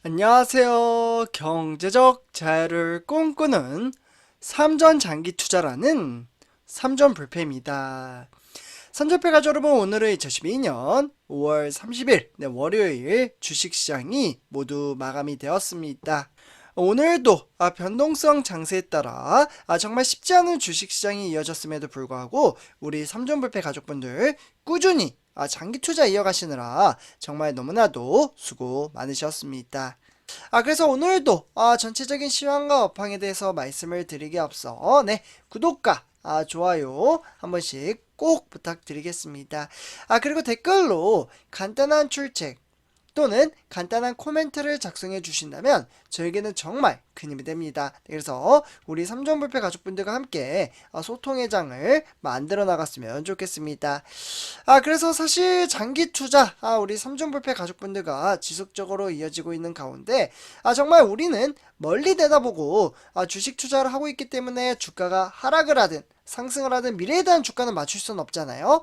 안녕하세요. 경제적 자유를 꿈꾸는 삼전 장기 투자라는 삼전불패입니다. 삼전불패 가족 여러분, 오늘은 2012년 5월 30일 월요일 주식시장이 모두 마감이 되었습니다. 오늘도 변동성 장세에 따라 정말 쉽지 않은 주식시장이 이어졌음에도 불구하고 우리 삼전불패 가족분들 꾸준히 장기 투자 이어가시느라 정말 너무나도 수고 많으셨습니다. 그래서 오늘도 전체적인 시황과 업황에 대해서 말씀을 드리기 앞서 구독과 좋아요 한 번씩 꼭 부탁드리겠습니다. 그리고 댓글로 간단한 출첵 또는 간단한 코멘트를 작성해 주신다면 저에게는 정말 큰 힘이 됩니다. 그래서 우리 삼전불패 가족분들과 함께 소통의 장을 만들어 나갔으면 좋겠습니다. 그래서 사실 장기 투자 우리 삼전불패 가족분들과 지속적으로 이어지고 있는 가운데 정말 우리는 멀리 내다보고 주식 투자를 하고 있기 때문에 주가가 하락을 하든 상승을 하든 미래에 대한 주가는 맞출 수는 없잖아요.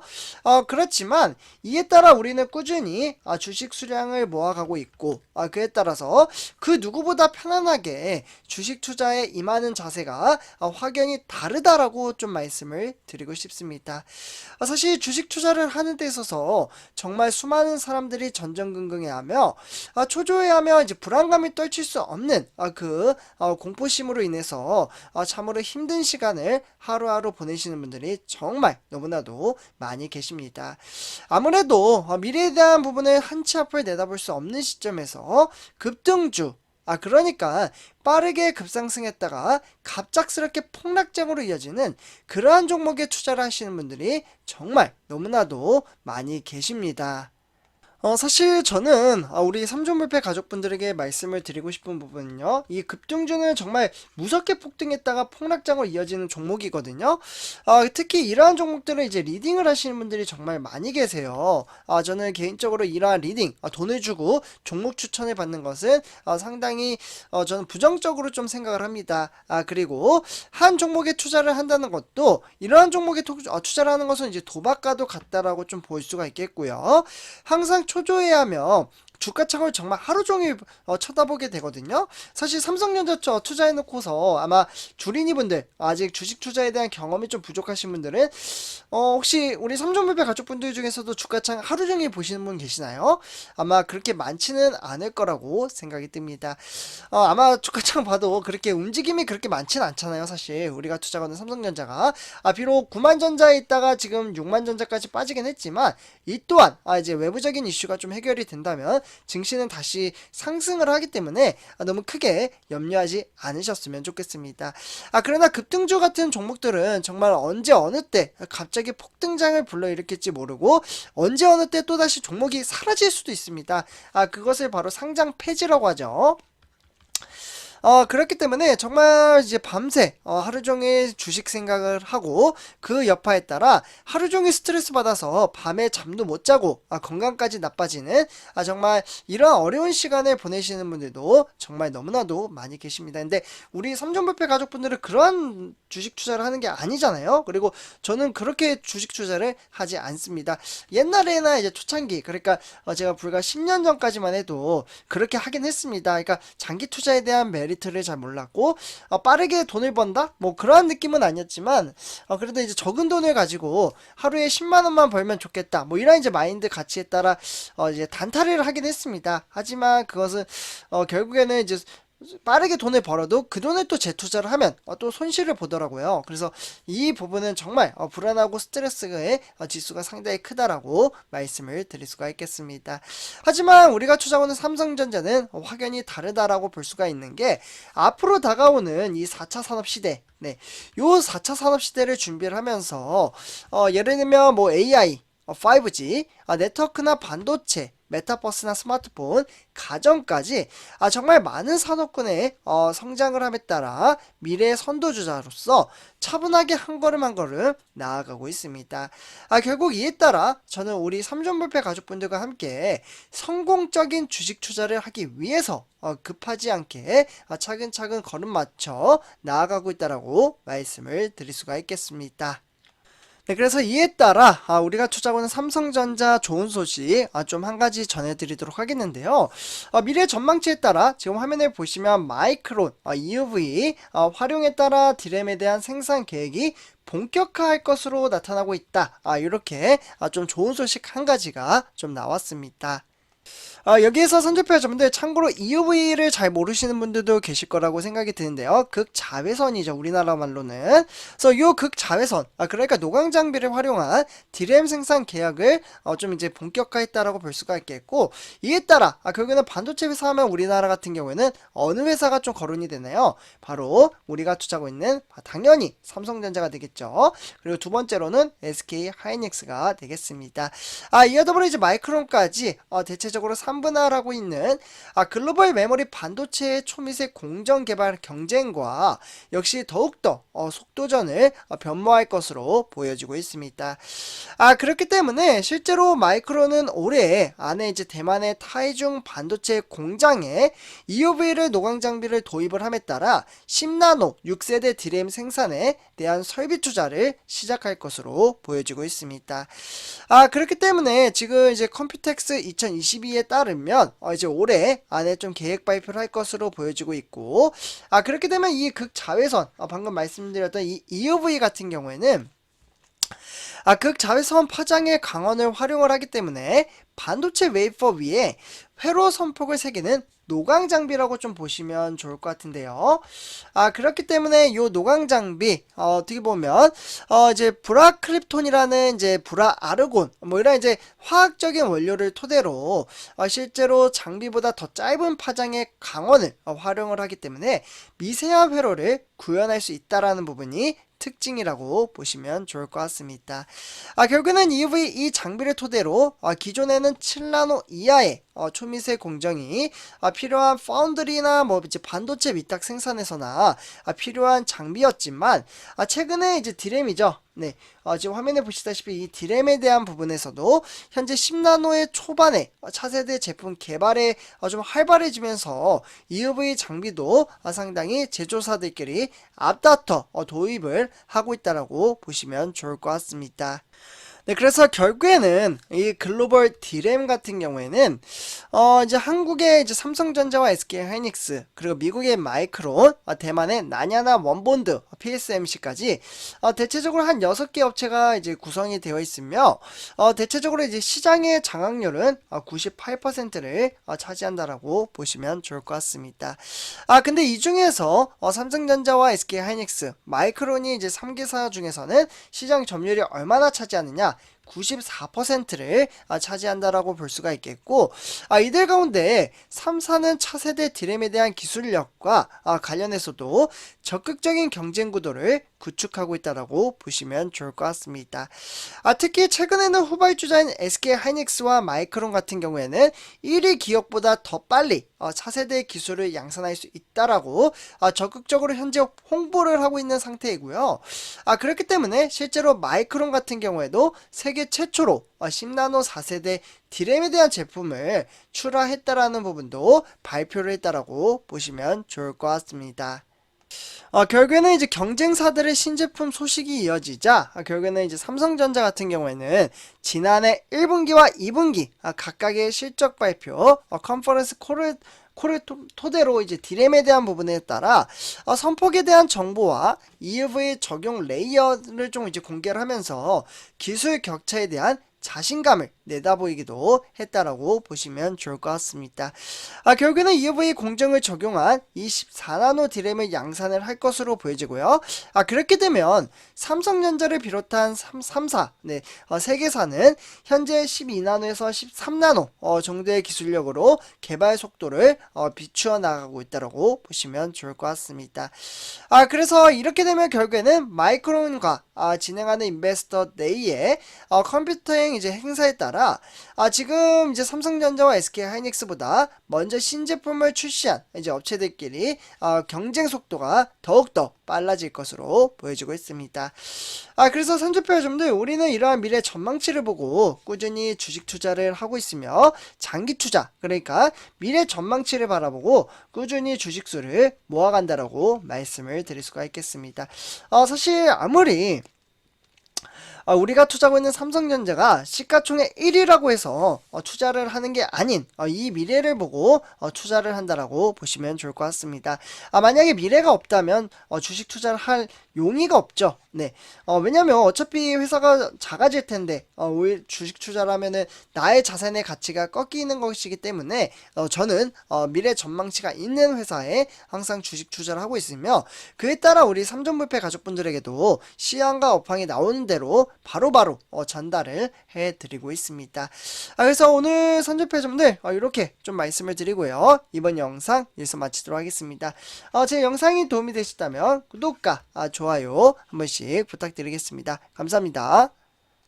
그렇지만 이에 따라 우리는 꾸준히 주식 수량을 모아가고 있고 그에 따라서 그 누구보다 편안하게 주식 투자에 임하는 자세가 확연히 다르다라고 좀 말씀을 드리고 싶습니다. 사실 주식 투자를 하는 데 있어서 정말 수많은 사람들이 전전긍긍해하며 초조해하며 이제 불안감이 떨칠 수 없는 그 공포심으로 인해서 참으로 힘든 시간을 하루하루 보내시는 분들이 정말 너무나도 많이 계십니다. 아무래도 미래에 대한 부분을 한치 앞을 내다볼 수 없는 시점에서 급등주 그러니까 빠르게 급상승했다가 갑작스럽게 폭락장으로 이어지는 그러한 종목에 투자를 하시는 분들이 정말 너무나도 많이 계십니다. 사실 저는 우리 삼전불패 가족분들에게 말씀을 드리고 싶은 부분은요, 이 급등주는 정말 무섭게 폭등했다가 폭락장으로 이어지는 종목이거든요. 특히 이러한 종목들은 이제 리딩을 하시는 분들이 정말 많이 계세요. 저는 개인적으로 이러한 리딩, 돈을 주고 종목 추천을 받는 것은 상당히 저는 부정적으로 좀 생각을 합니다. 그리고 한 종목에 투자를 한다는 것도 이러한 종목에 투자를 하는 것은 이제 도박과도 같다라고 좀 볼 수가 있겠고요. 항상 초조해하며 주가 창을 정말 하루 종일 쳐다보게 되거든요. 사실 삼성전자 투자해놓고서 아마 주린이분들 아직 주식 투자에 대한 경험이 좀 부족하신 분들은 혹시 우리 삼전불패 가족분들 중에서도 주가창 하루 종일 보시는 분 계시나요? 아마 그렇게 많지는 않을 거라고 생각이 듭니다. 아마 주가창 봐도 그렇게 움직임이 그렇게 많지는 않잖아요. 사실 우리가 투자하는 삼성전자가 비록 9만전자에 있다가 지금 6만전자까지 빠지긴 했지만 이 또한 이제 외부적인 이슈가 좀 해결이 된다면 증시는 다시 상승을 하기 때문에 너무 크게 염려하지 않으셨으면 좋겠습니다. 그러나 급등주 같은 종목들은 정말 언제 어느 때 갑자기 폭등장을 불러일으킬지 모르고 언제 어느 때 또다시 종목이 사라질 수도 있습니다. 그것을 바로 상장 폐지라고 하죠. 그렇기 때문에 정말 이제 밤새 하루 종일 주식 생각을 하고 그 여파에 따라 하루 종일 스트레스 받아서 밤에 잠도 못 자고 건강까지 나빠지는 정말 이런 어려운 시간을 보내시는 분들도 정말 너무나도 많이 계십니다. 근데 우리 삼전불패 가족분들은 그러한 주식 투자를 하는 게 아니잖아요. 그리고 저는 그렇게 주식 투자를 하지 않습니다. 옛날에나 이제 초창기, 그러니까 제가 불과 10년 전까지만 해도 그렇게 하긴 했습니다. 그러니까 장기 투자에 대한 메리트를 잘 몰랐고 빠르게 돈을 번다? 뭐 그러한 느낌은 아니었지만 그래도 이제 적은 돈을 가지고 하루에 10만원만 벌면 좋겠다, 뭐 이런 이제 마인드 가치에 따라 이제 단타를 하긴 했습니다. 하지만 그것은 결국에는 이제 빠르게 돈을 벌어도 그 돈을 또 재투자를 하면 또 손실을 보더라고요. 그래서 이 부분은 정말 불안하고 스트레스의 지수가 상당히 크다라고 말씀을 드릴 수가 있겠습니다. 하지만 우리가 투자하는 삼성전자는 확연히 다르다라고 볼 수가 있는 게 앞으로 다가오는 이 4차 산업시대, 요 4차 산업시대를 준비를 하면서 예를 들면 뭐 AI, 5G, 네트워크나 반도체, 메타버스나 스마트폰, 가전까지 정말 많은 산업군의 성장을 함에 따라 미래의 선도주자로서 차분하게 한 걸음 한 걸음 나아가고 있습니다. 결국 이에 따라 저는 우리 삼전불패 가족분들과 함께 성공적인 주식 투자를 하기 위해서 급하지 않게 차근차근 걸음 맞춰 나아가고 있다라고 말씀을 드릴 수가 있겠습니다. 네, 그래서 이에 따라 우리가 투자하고 있는 삼성전자 좋은 소식 좀 한 가지 전해드리도록 하겠는데요. 미래 전망치에 따라 지금 화면에 보시면 마이크론, EUV 활용에 따라 디램에 대한 생산 계획이 본격화할 것으로 나타나고 있다. 이렇게 좀 좋은 소식 한 가지가 좀 나왔습니다. 여기에서 선조표 여러분들 참고로 EUV를 잘 모르시는 분들도 계실 거라고 생각이 드는데요. 극자외선이죠. 우리나라 말로는. 그래서 요 극자외선, 그러니까 노광 장비를 활용한 디램 생산 계약을 좀 이제 본격화했다라고 볼 수가 있겠고, 이에 따라 결국에는 반도체 회사 하면 우리나라 같은 경우에는 어느 회사가 좀 거론이 되나요? 바로 우리가 투자하고 있는 당연히 삼성전자가 되겠죠. 그리고 두 번째로는 SK 하이닉스가 되겠습니다. 이어 더불어 이제 마이크론까지 대체적으로 3분할하고 있는 글로벌 메모리 반도체의 초미세 공정 개발 경쟁과 역시 더욱더 속도전을 변모할 것으로 보여지고 있습니다. 그렇기 때문에 실제로 마이크론은 올해 안에 이제 대만의 타이중 반도체 공장에 EUV를 노광 장비를 도입을 함에 따라 10나노 6세대 디램 생산에 대한 설비 투자를 시작할 것으로 보여지고 있습니다. 그렇기 때문에 지금 이제 컴퓨텍스 2022에 따르면 이제 올해 안에 좀 계획 발표를 할 것으로 보여지고 있고, 그렇게 되면 이 극자외선 방금 말씀드렸던 이 EUV 같은 경우에는 극자외선 파장의 강원을 활용을 하기 때문에 반도체 웨이퍼 위에 회로 선폭을 새기는 노광 장비라고 좀 보시면 좋을 것 같은데요. 그렇기 때문에 이 노광 장비 어떻게 보면 이제 브라크립톤이라는 이제 브라 아르곤 뭐 이런 이제 화학적인 원료를 토대로 실제로 장비보다 더 짧은 파장의 강원을 활용을 하기 때문에 미세한 회로를 구현할 수 있다라는 부분이 특징이라고 보시면 좋을 것 같습니다. 결국에는 EUV 이 장비를 토대로 기존에는 7나노 이하의 초미세 공정이 필요한 파운드리나 뭐 이제 반도체 위탁 생산에서나 필요한 장비였지만 최근에 이제 디램이죠. 네, 지금 화면에 보시다시피 이 디램에 대한 부분에서도 현재 10나노의 초반에 차세대 제품 개발에 좀 활발해지면서 EUV 장비도 상당히 제조사들끼리 앞다퉈 도입을 하고 있다라고 보시면 좋을 것 같습니다. 네, 그래서 결국에는 이 글로벌 디램 같은 경우에는 이제 한국의 이제 삼성전자와 SK 하이닉스 그리고 미국의 마이크론, 대만의 나냐나 원본드, PSMC까지 대체적으로 한 6개 업체가 이제 구성이 되어 있으며 대체적으로 이제 시장의 장악률은 98%를 차지한다라고 보시면 좋을 것 같습니다. 근데 이 중에서 삼성전자와 SK 하이닉스, 마이크론이 이제 3개사 중에서는 시장 점유율이 얼마나 차지하느냐? 94%를 차지한다라고 볼 수가 있겠고, 이들 가운데 3사는 차세대 디램에 대한 기술력과 관련해서도 적극적인 경쟁 구도를 구축하고 있다라고 보시면 좋을 것 같습니다. 특히 최근에는 후발주자인 SK 하이닉스와 마이크론 같은 경우에는 1위 기업보다 더 빨리 차세대 기술을 양산할 수 있다라고 적극적으로 현재 홍보를 하고 있는 상태이고요. 그렇기 때문에 실제로 마이크론 같은 경우에도 세계 최초로 10나노 4세대 디램에 대한 제품을 출하했다라는 부분도 발표를 했다라고 보시면 좋을 것 같습니다. 결국에는 이제 경쟁사들의 신제품 소식이 이어지자 결국에는 이제 삼성전자 같은 경우에는 지난해 1분기와 2분기 각각의 실적 발표 컨퍼런스 콜을 토대로 이제 디램에 대한 부분에 따라 선폭에 대한 정보와 EUV 적용 레이어를 좀 이제 공개를 하면서 기술 격차에 대한 자신감을 내다보이기도 했다라고 보시면 좋을 것 같습니다. 결국에는 EUV 공정을 적용한 24나노 디램을 양산을 할 것으로 보여지고요. 그렇게 되면 삼성전자를 비롯한 3사, 네, 3개사는 현재 12나노에서 13나노 정도의 기술력으로 개발 속도를 비추어 나가고 있다라고 보시면 좋을 것 같습니다. 그래서 이렇게 되면 결국에는 마이크론과 진행하는 인베스터 데이의 컴퓨터행 이제 행사에 따라 지금 이제 삼성전자와 SK 하이닉스보다 먼저 신제품을 출시한 이제 업체들끼리 경쟁 속도가 더욱더 빨라질 것으로 보여지고 있습니다. 그래서 선조표 여러분들 우리는 이러한 미래 전망치를 보고 꾸준히 주식 투자를 하고 있으며 장기 투자 그러니까 미래 전망치를 바라보고 꾸준히 주식수를 모아간다라고 말씀을 드릴 수가 있겠습니다. 사실 아무리 우리가 투자하고 있는 삼성전자가 시가총액 1위라고 해서 투자를 하는 게 아닌 이 미래를 보고 투자를 한다라고 보시면 좋을 것 같습니다. 만약에 미래가 없다면 주식 투자를 할 용의가 없죠. 네. 왜냐면 어차피 회사가 작아질 텐데 오히려 주식 투자를 하면은 나의 자산의 가치가 꺾이는 것이기 때문에 저는 미래 전망치가 있는 회사에 항상 주식 투자를 하고 있으며, 그에 따라 우리 삼전불패 가족분들에게도 시황과 업황이 나오는 대로 바로바로 전달을 해드리고 있습니다. 그래서 오늘 선전패점들 이렇게 좀 말씀을 드리고요. 이번 영상 여기서 마치도록 하겠습니다. 제 영상이 도움이 되셨다면 구독과 좋아요 한 번씩 부탁드리겠습니다. 감사합니다.